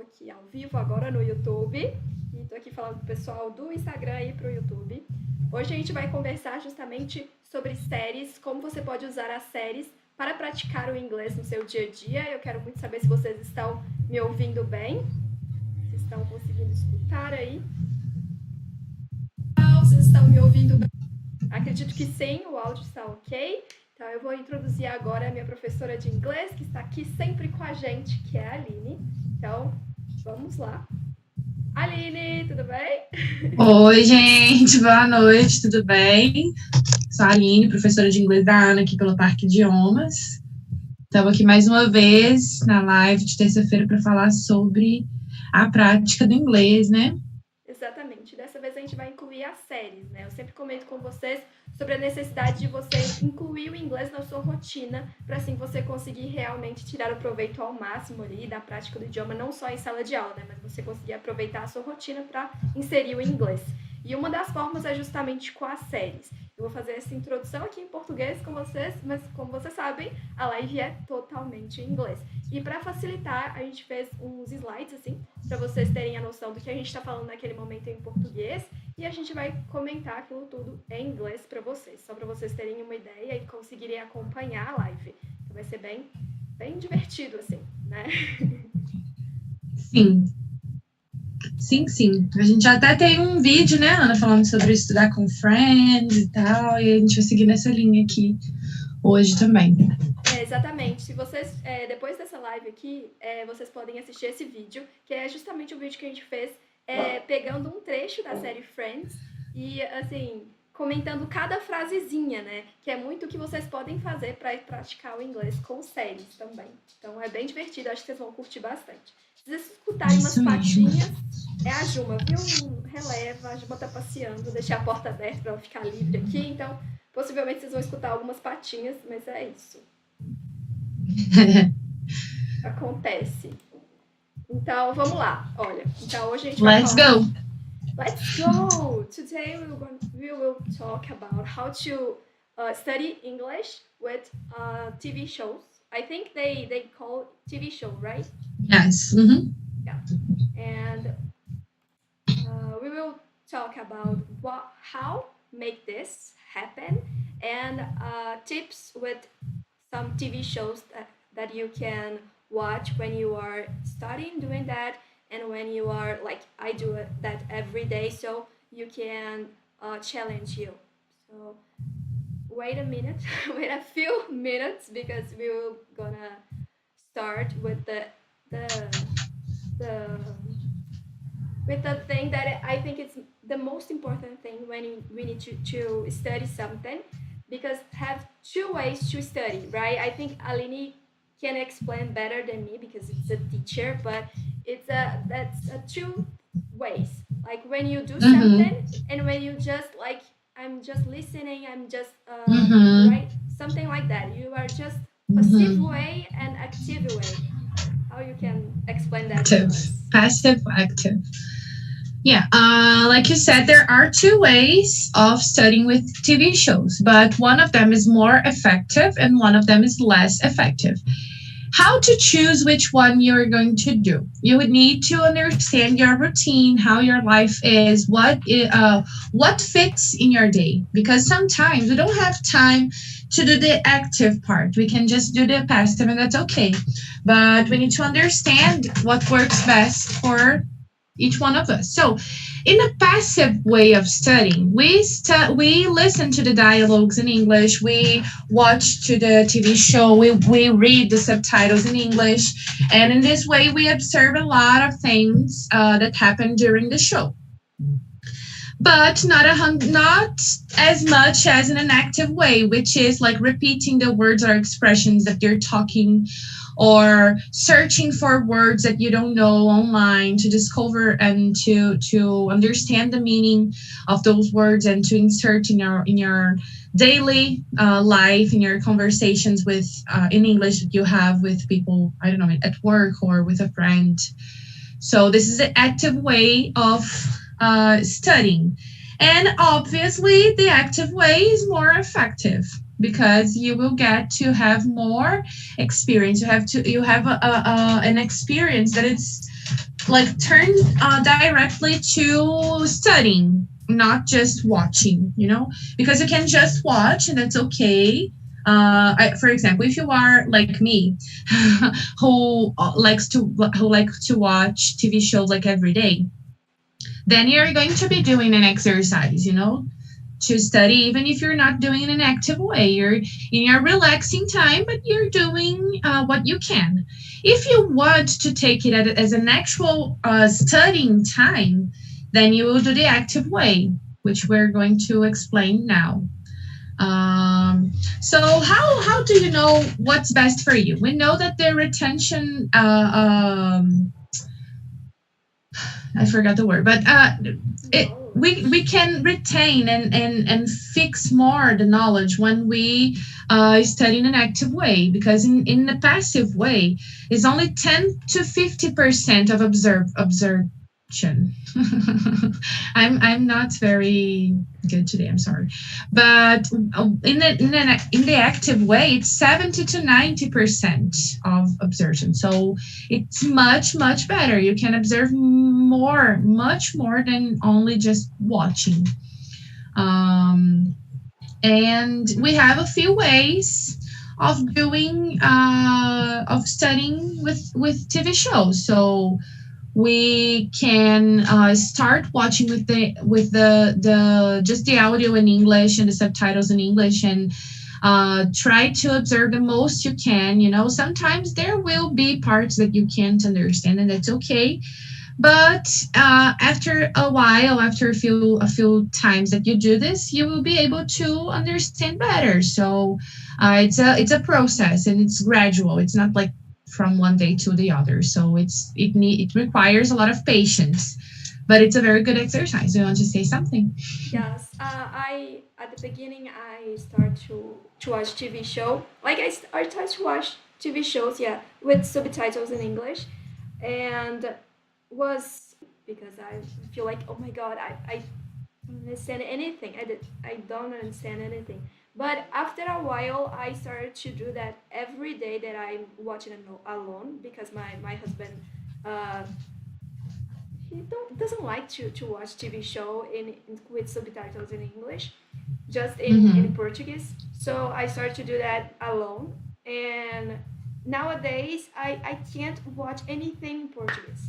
Aqui ao vivo agora no YouTube e estou aqui falando com o pessoal do Instagram e para o YouTube. Hoje a gente vai conversar justamente sobre séries, como você pode usar as séries para praticar o inglês no seu dia a dia. Eu quero muito saber se vocês estão me ouvindo bem, se estão conseguindo escutar aí. Vocês estão me ouvindo bem? Acredito que sim, o áudio está ok. Então eu vou introduzir agora a minha professora de inglês, que está aqui sempre com a gente, que é a Aline. Então, vamos lá. Aline, tudo bem? Oi, gente, boa noite, tudo bem? Sou a Aline, professora de inglês da Ana, aqui pelo Park Idiomas. Estamos aqui mais uma vez na live de terça-feira para falar sobre a prática do inglês, né? Exatamente. Dessa vez a gente vai incluir as séries, né? Eu sempre comento com vocês sobre a necessidade de você incluir o inglês na sua rotina, para assim você conseguir realmente tirar o proveito ao máximo ali da prática do idioma, não só em sala de aula, né? Mas você conseguir aproveitar a sua rotina para inserir o inglês. E uma das formas é justamente com as séries. Eu vou fazer essa introdução aqui em português com vocês, mas como vocês sabem, a live é totalmente em inglês. E para facilitar, a gente fez uns slides assim, para vocês terem a noção do que a gente está falando naquele momento em português, e a gente vai comentar aquilo tudo em inglês para vocês, só para vocês terem uma ideia e conseguirem acompanhar a live. Então vai ser bem divertido assim, né? Sim. Sim. A gente até tem um vídeo, né, Ana, falando sobre estudar com friends e tal, e a gente vai seguir nessa linha aqui hoje também. Exatamente. Se vocês, depois dessa live aqui, vocês podem assistir esse vídeo, que é justamente o vídeo que a gente fez pegando um trecho da série Friends e, assim, comentando cada frasezinha, né? Que é muito o que vocês podem fazer para praticar o inglês com séries também. Então é bem divertido, acho que vocês vão curtir bastante. Se vocês escutarem umas patinhas, é a Juma, viu? Releva, a Juma tá passeando, deixei a porta aberta para ela ficar livre aqui, então possivelmente vocês vão escutar algumas patinhas, mas é isso. Acontece. Então, vamos lá. Olha, então hoje a gente vai falar... Let's go! Today we will talk about how to study English with TV shows. I think they call TV show, right? Yes. Yeah. And we will talk about how make this happen and tips with some TV shows that you can watch when you are studying, doing that, and when you are like I do that every day, so you can challenge you. So wait a minute, wait a few minutes, because we're gonna start with the thing that I think it's the most important thing when we need to study something, because have two ways to study, right? I think Aline can explain better than me because it's a teacher, but that's two ways. Like when you do something and when you just like, I'm just listening, I'm just right, something like that. You are just passive way and active way. How you can explain that? Passive, active. Yeah, like you said, there are two ways of studying with TV shows, but one of them is more effective and one of them is less effective. How to choose which one you're going to do? You would need to understand your routine, how your life is, what fits in your day. Because sometimes we don't have time to do the active part. We can just do the passive, and that's okay. But we need to understand what works best for each one of us. So in a passive way of studying, we listen to the dialogues in English, we watch to the TV show, we read the subtitles in English, and in this way we observe a lot of things that happen during the show. But not as much as in an active way, which is like repeating the words or expressions that you're talking, or searching for words that you don't know online to discover and to understand the meaning of those words and to insert in your daily life, in your conversations with in English that you have with people, I don't know, at work or with a friend. So this is an active way of studying. And obviously the active way is more effective because you will get to have more experience. You have an experience that it's like turned directly to studying, not just watching, because you can just watch and that's okay. For example, if you are like me, who likes to watch TV shows like every day, then you're going to be doing an exercise, to study, even if you're not doing it in an active way. You're in your relaxing time, but you're doing what you can. If you want to take it as an actual studying time, then you will do the active way, which we're going to explain now. So how do you know what's best for you? We know that the retention, I forgot the word, but we can retain and fix more the knowledge when we study in an active way, because in the passive way is only 10 to 50% of absorption. I'm not very good today, I'm sorry, but in the active way it's 70 to 90% of absorption, so it's much better. You can observe much more than only just watching. And we have a few ways of doing of studying with TV shows. So we can start watching with the just the audio in English and the subtitles in English, and Try to observe the most you can. Sometimes there will be parts that you can't understand, and that's okay. But after a while, after a few times that you do this, you will be able to understand better. So it's a process, and it's gradual. It's not like from one day to the other. So it requires a lot of patience, but it's a very good exercise. You want to say something? Yes, I at the beginning I start to watch TV show. Like I start to watch TV shows, yeah, with subtitles in English, and was because I feel like, oh my god, I don't understand anything. I don't understand anything. But after a while, I started to do that every day that I'm watching alone, because my husband uh, he doesn't like to watch TV show with subtitles in English, just in Mm-hmm. Portuguese. So I started to do that alone. And nowadays I can't watch anything in Portuguese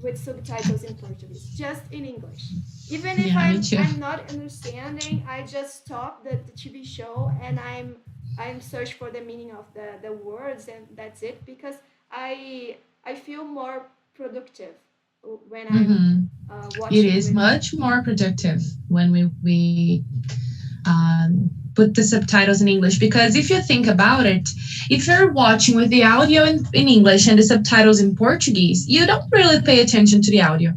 with subtitles in Portuguese, just in English. Even if Yeah, me too. I'm not understanding, I just stop the TV show and I'm search for the meaning of the words, and that's it, because I feel more productive when I'm Mm-hmm. It watching is with. much more productive when we put the subtitles in English, because if you think about it, if you're watching with the audio in English and the subtitles in Portuguese, you don't really pay attention to the audio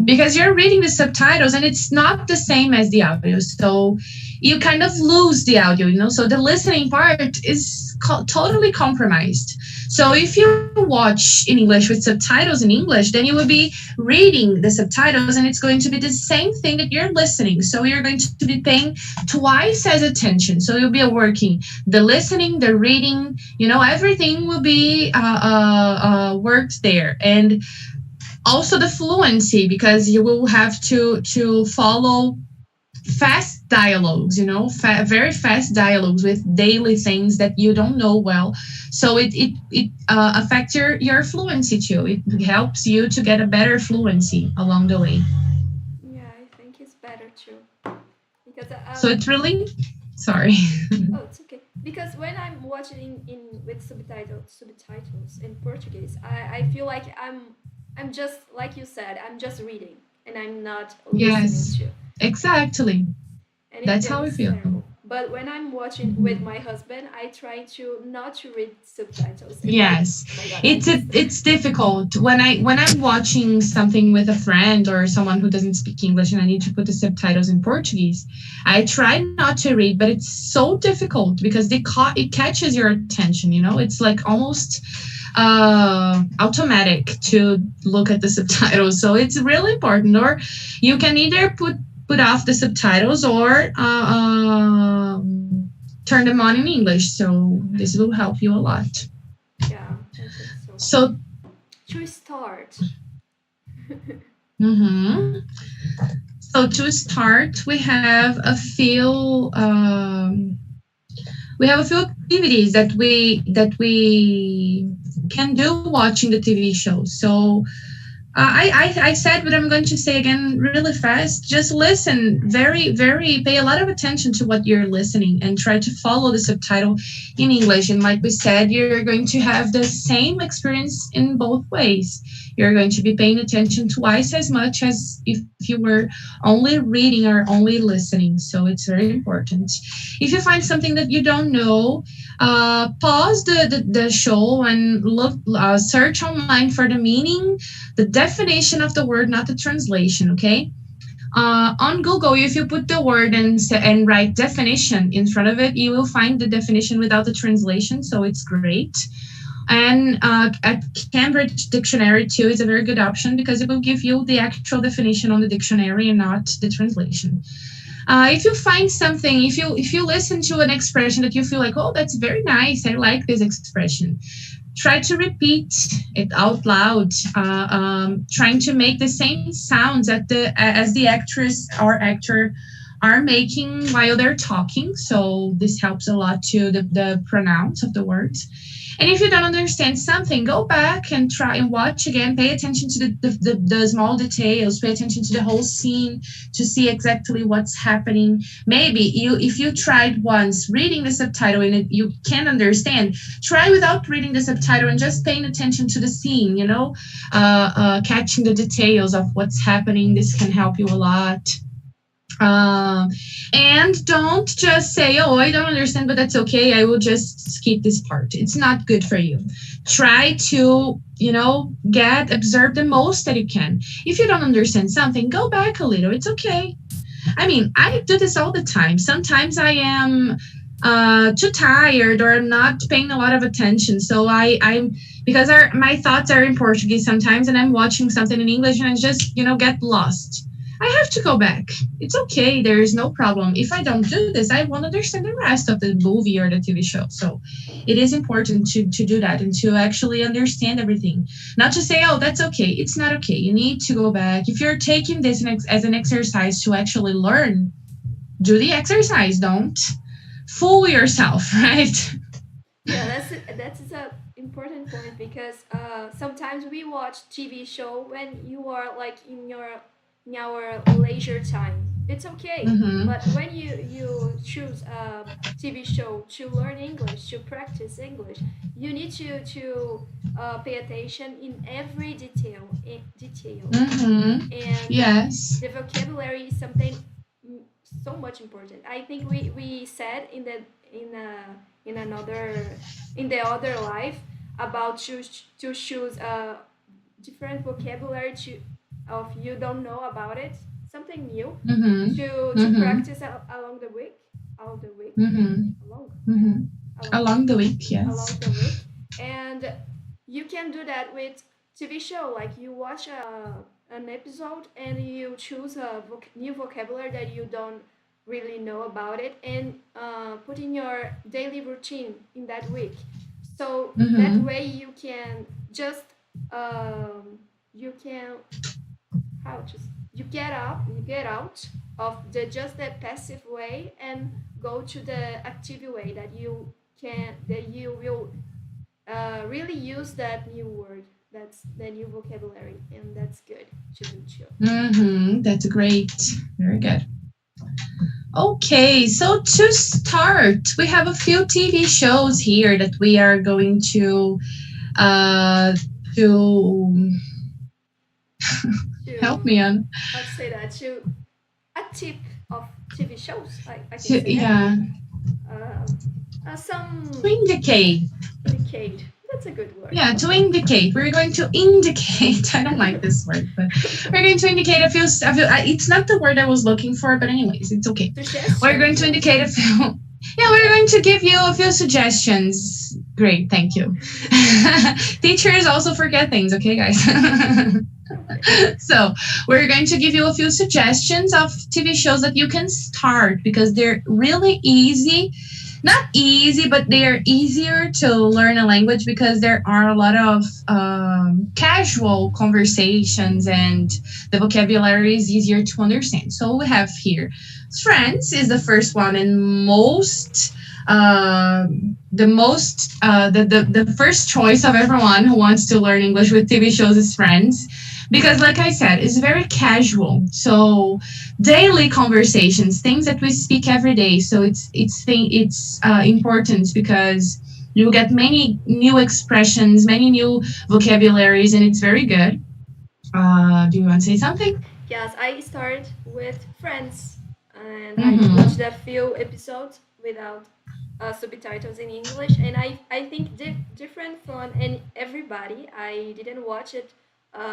because you're reading the subtitles and it's not the same as the audio. So you kind of lose the audio. So the listening part is totally compromised. So if you watch in English with subtitles in English, then you will be reading the subtitles and it's going to be the same thing that you're listening. So you're going to be paying twice as attention. So you'll be working the listening, the reading, everything will be worked there. And also the fluency, because you will have to follow fast dialogues, very fast dialogues with daily things that you don't know well. So it affects your fluency too. It helps you to get a better fluency along the way. Yeah, I think it's better too, because So it's really, sorry. oh, it's okay. Because when I'm watching in with subtitles in Portuguese, I feel like I'm just like you said, I'm just reading and I'm not listening Yes, to, exactly. and That's how I it's feel. terrible. But when I'm watching with my husband, I try to not to read subtitles. It's like, Yes, oh my god, I it's just it's difficult when I'm watching something with a friend or someone who doesn't speak English and I need to put the subtitles in Portuguese. I try not to read, but it's so difficult because it catches your attention. It's like almost automatic to look at the subtitles. So it's really important. Or you can either put off the subtitles or turn them on in English. So this will help you a lot. yeah, I think so. So, To start, mhm. So to start, we have a few activities that we can do watching the TV show. So I said what I'm going to say again really fast. Just listen pay a lot of attention to what you're listening and try to follow the subtitle in English. And like we said, you're going to have the same experience in both ways. You're going to be paying attention twice as much as if you were only reading or only listening. So it's very important. If you find something that you don't know, pause the show and search online for the meaning, the definition of the word, not the translation, okay? On Google, if you put the word and write definition in front of it, you will find the definition without the translation, so it's great. And at Cambridge Dictionary too is a very good option because it will give you the actual definition on the dictionary and not the translation. If you find something, if you listen to an expression that you feel like, oh, that's very nice, I like this expression, try to repeat it out loud, trying to make the same sounds as the actress or actor are making while they're talking. So this helps a lot to the pronounce of the words. And if you don't understand something, go back and try and watch again. Pay attention to the small details. Pay attention to the whole scene to see exactly what's happening. Maybe if you tried once reading the subtitle and you can't understand, try without reading the subtitle and just paying attention to the scene, catching the details of what's happening. This can help you a lot. And don't just say, oh, I don't understand, but that's okay. I will just skip this part. It's not good for you. Try to, observe the most that you can. If you don't understand something, go back a little. It's okay. I mean, I do this all the time. Sometimes I am too tired or I'm not paying a lot of attention. So because my thoughts are in Portuguese sometimes and I'm watching something in English and I just, get lost. I have to go back. It's okay. There is no problem. If I don't do this, I won't understand the rest of the movie or the TV show. So it is important to do that and to actually understand everything. Not to say, oh, that's okay. It's not okay. You need to go back. If you're taking this as an exercise to actually learn, do the exercise. Don't fool yourself, right? Yeah, that's an important point because sometimes we watch TV show when you are like in our leisure time. It's okay, but when you choose a TV show to learn English, to practice English, you need to pay attention in every detail. And Yes. the vocabulary is something so much important. I think we said in the other life about to choose a different vocabulary to of you don't know about it, something new to practice along the week, Along the week, yes. Along the week, and you can do that with TV show. Like you watch an episode and you choose a new vocabulary that you don't really know about it, and put in your daily routine in that week. So that way you can just you can how to you get out of the passive way and go to the active way that you will really use that new word, that's the new vocabulary, and that's good to do too. That's great. Very good. Okay, so to start, we have a few TV shows here that we are going to help me on. Let's say that to a tip of TV shows. I can To, say yeah, that. Some to indicate. That's a good word. Yeah, to indicate. We're going to indicate. I don't like this word, but we're going to indicate a few. It's not the word I was looking for, but anyways, it's okay. We're going to indicate a few. Yeah, we're going to give you a few suggestions. Great, thank you. Teachers also forget things, okay, guys? So we're going to give you a few suggestions of TV shows that you can start because they're really easy. Not easy, but they are easier to learn a language because there are a lot of casual conversations and the vocabulary is easier to understand. So we have here Friends is the first one and the first choice of everyone who wants to learn English with TV shows is Friends. Because like I said, it's very casual. So daily conversations, things that we speak every day. So it's important because you get many new expressions, many new vocabularies, and it's very good. Do you want to say something? Yes, I started with Friends, and I watched a few episodes without subtitles in English, and I think different from everybody. I didn't watch it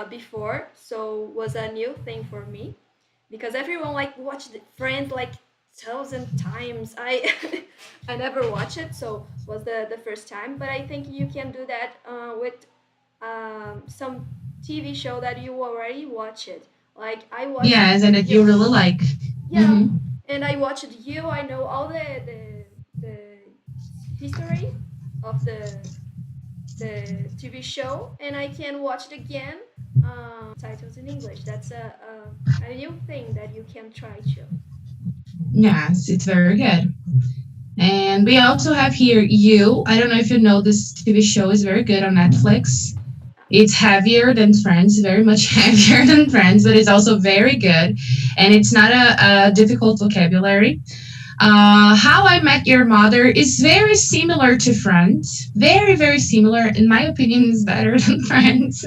before, so was a new thing for me because everyone like watched Friends like 1,000 times. I I never watched it, so was the first time. But I think you can do that with some TV show that you already watch it. Like I watched. Yes, and that you really like. Yeah, and I watched You. I know all the history of the TV show, and I can watch it again with titles in English. That's a new thing that you can try to. Yes, it's very good. And we also have here You. I don't know if you know, this TV show is very good on Netflix. It's heavier than Friends, very much heavier than Friends, but it's also very good. And it's not a difficult vocabulary. How I Met Your Mother is very similar to Friends. Very, very similar. In my opinion, is better than Friends.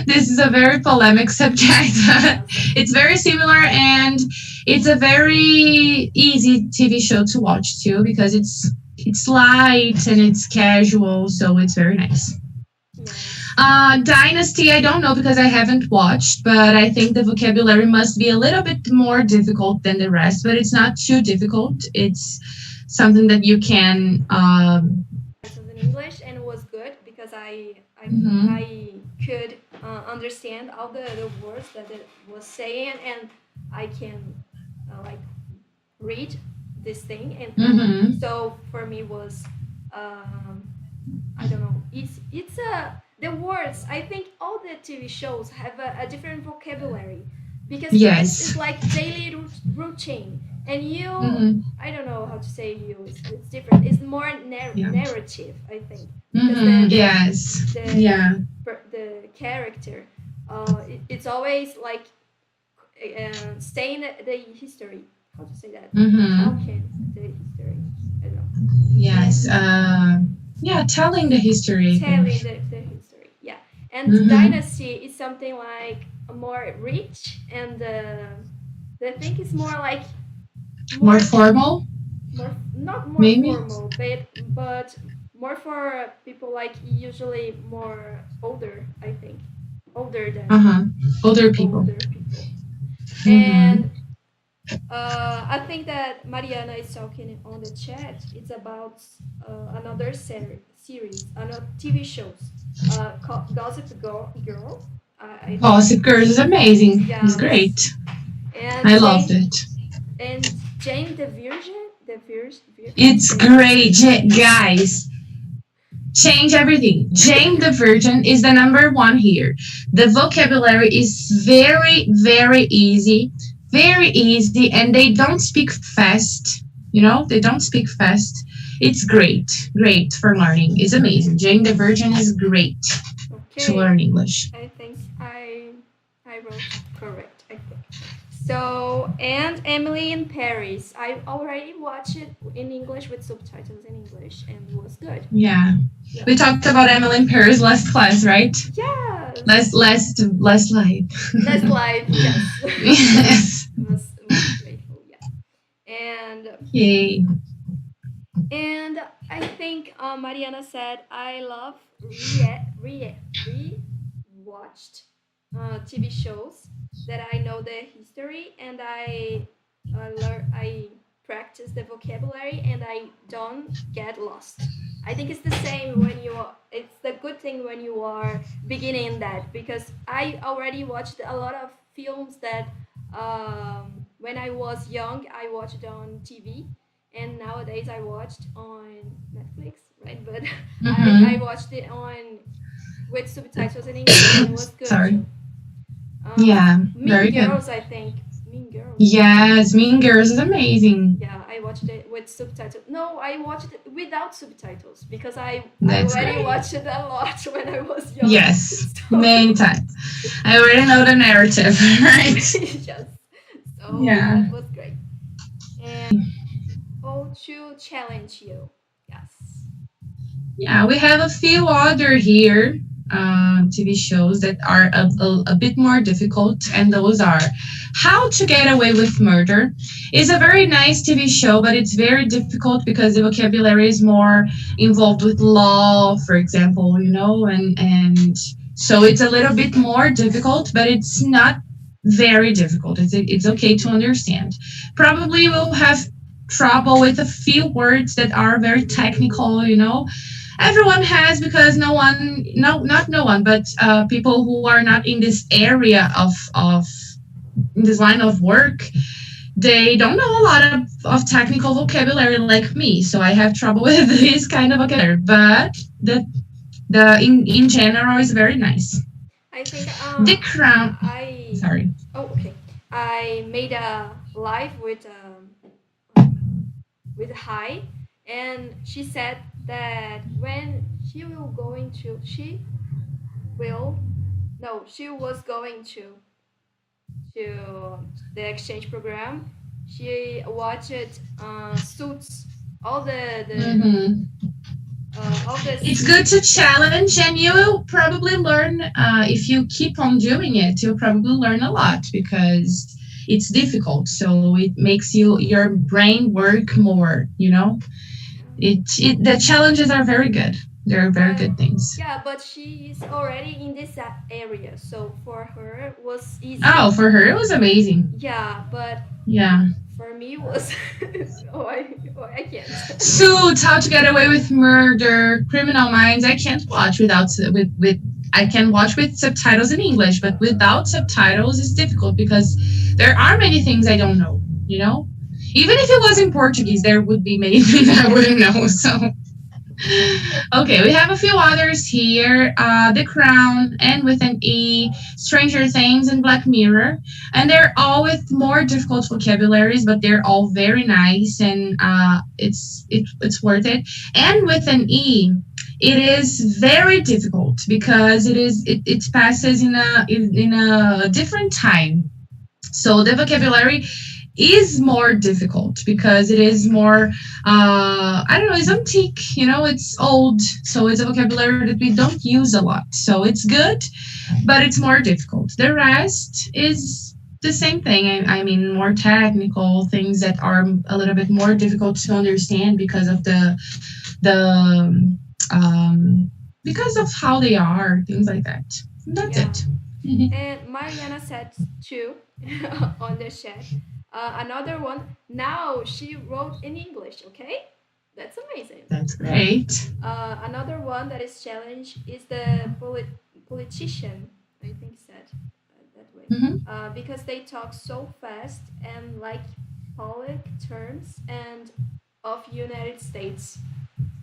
This is a very polemic subject. It's very similar, and it's a very easy TV show to watch too, because it's light and it's casual, so it's very nice. Yes. Dynasty, I don't know because I haven't watched, but I think the vocabulary must be a little bit more difficult than the rest, but it's not too difficult. It's something that you can. Titles in English, and it was good because Mhm. I could understand all the words that it was saying, and I can like read this thing, and Mhm. so for me was um, I don't know. It's the words. I think all the TV shows have a different vocabulary because Friends is Yes. like daily routine, and you, Mhm. I don't know how to say you. It's different. It's more Yeah. narrative, I think, because Mhm. Yes. Yeah. the character, it's always like saying the history. How to say that? Mhm. Talking the history. I don't know. Yes. And Yeah, telling the history, I think. telling the history. Yeah, and Mhm. dynasty is something like more rich, and the thing is more like More more formal, more not more maybe. formal, but more for people like usually more older. I think older Uh than huh. Older people. older people. And Mhm. I think that Mariana is talking on the chat. It's about another series, another TV shows, called Gossip Girl. I think Gossip Girl is amazing. It's yes. great. And I loved it. Jane the Virgin, how to It's say that? great, guys. Change everything. Jane the Virgin is the number one here. The vocabulary is very, very easy, and they don't speak fast. You know, they don't speak fast. It's great for learning. It's amazing. Jane the Virgin is great to Okay, learn English. I think I wrote correct. I think. So, and Emily in Paris. I already watched it in English with subtitles in English, and it was good. Yeah, Yeah. we talked about Emily in Paris last class, right? Yes. Last live. That's live. Yes. Yes. was grateful. Yeah. And Yay. I think Mariana said I love re-watched TV shows that I know the history, and I practice the vocabulary, and I don't get lost. I think it's the same when you are. It's the good thing when you are beginning that, because I already watched a lot of films that when I was young I watched on TV, and nowadays I watched on Netflix, right? But I Mm-hmm. watched it on with subtitles in English, and it was good Sorry. too. Yeah, Mean very good. Girls, I think. Mean Girls. Yes, Mean Girls is amazing. Yeah, I watched it with subtitles. No, I watched it without subtitles because I That's already great. watched it a lot when I was young. Yes, So many times. I already know the narrative, right? yes, so Yeah. that was great. And oh, to challenge you, yes. Yeah, we have a few other here TV shows that are a bit more difficult, and those are How to Get Away with Murder. It's a very nice TV show, but it's very difficult because the vocabulary is more involved with law, for example, and so it's a little bit more difficult, but it's not very difficult. It's okay to understand. Probably we'll have trouble with a few words that are very technical. Everyone has, because no one, no, not no one, but people who are not in this area of in this line of work, they don't know a lot of technical vocabulary like me, so I have trouble with this kind of vocabulary, but the in general is very nice. I think The crown. I Sorry. oh okay. I made a live with with hi, and she said that when will she was going to the exchange program. She watched Suits, all Mhm. all the It's good to series. challenge, and you will probably learn if you keep on doing it. You'll probably learn a lot because it's difficult. So it makes your brain work more. Yeah. The challenges are very good. They're very But good things. yeah, but she is already in this area, so for her it was easy. Oh, for her it was amazing. Yeah, but Yeah. for me was I can't. Suits, How to Get Away with Murder, Criminal Minds. I can't watch without with I can watch with subtitles in English, but without subtitles it's difficult because there are many things I don't know. Even if it was in Portuguese, there would be many things I wouldn't know. So okay, we have a few others here. The Crown, and with an E, Stranger Things, and Black Mirror. And they're all with more difficult vocabularies, but they're all very nice, and it's worth it. And with an E, it is very difficult because it passes in a different time. So the vocabulary is more difficult because it is more I don't know, it's antique, it's old, so it's a vocabulary that we don't use a lot, so it's good, but it's more difficult. The rest is the same thing. I mean, more technical things that are a little bit more difficult to understand because of the because of how they are, things like that. That's Yeah. it. And Mariana said too on the chat. Another one. Now she wrote in English. Okay, that's amazing. That's great. Another one that is challenge is the politician. I think said that way. Hmm. Because they talk so fast and like public terms and of United States.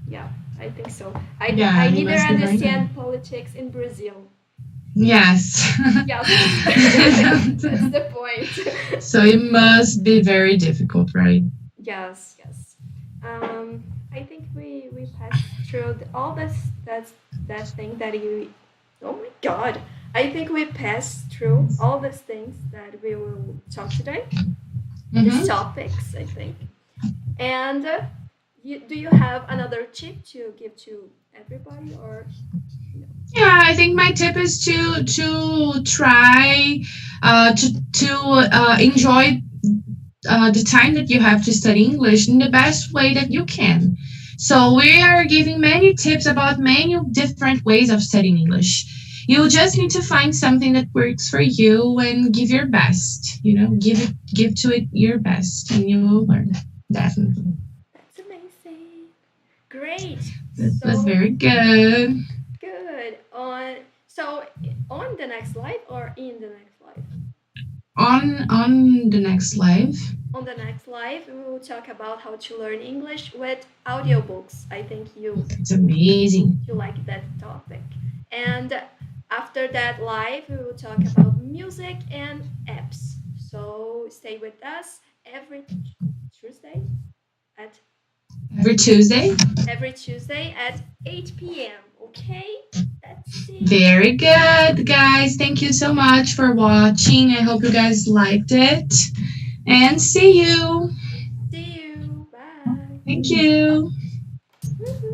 Yeah, I think so. Yeah, I you neither must be very good. understand politics in Brazil. Yes. Yeah, that's the point. So it must be very difficult, right? Yes, yes. I think we passed through all this that thing that you. Oh my God! I think we passed through all these things that we will talk today. These Hmm. topics, I think. And do you have another tip to give to everybody, or no? Yeah, I think my tip is to try to enjoy the time that you have to study English in the best way that you can. So we are giving many tips about many different ways of studying English. You just need to find something that works for you and give your best. Give to it your best, and you will learn definitely. That's amazing. Great. That's So very good. good. On the next live or in the next live? On the next live. On the next live, we will talk about how to learn English with audiobooks. I think It's amazing. you like that topic. And after that live, we will talk about music and apps. So stay with us every Tuesday at Every Tuesday. every Tuesday at 8 p.m. Okay, that's it. Very good, guys. Thank you so much for watching. I hope you guys liked it. And see you. See you. Bye. Thank you. Woohoo.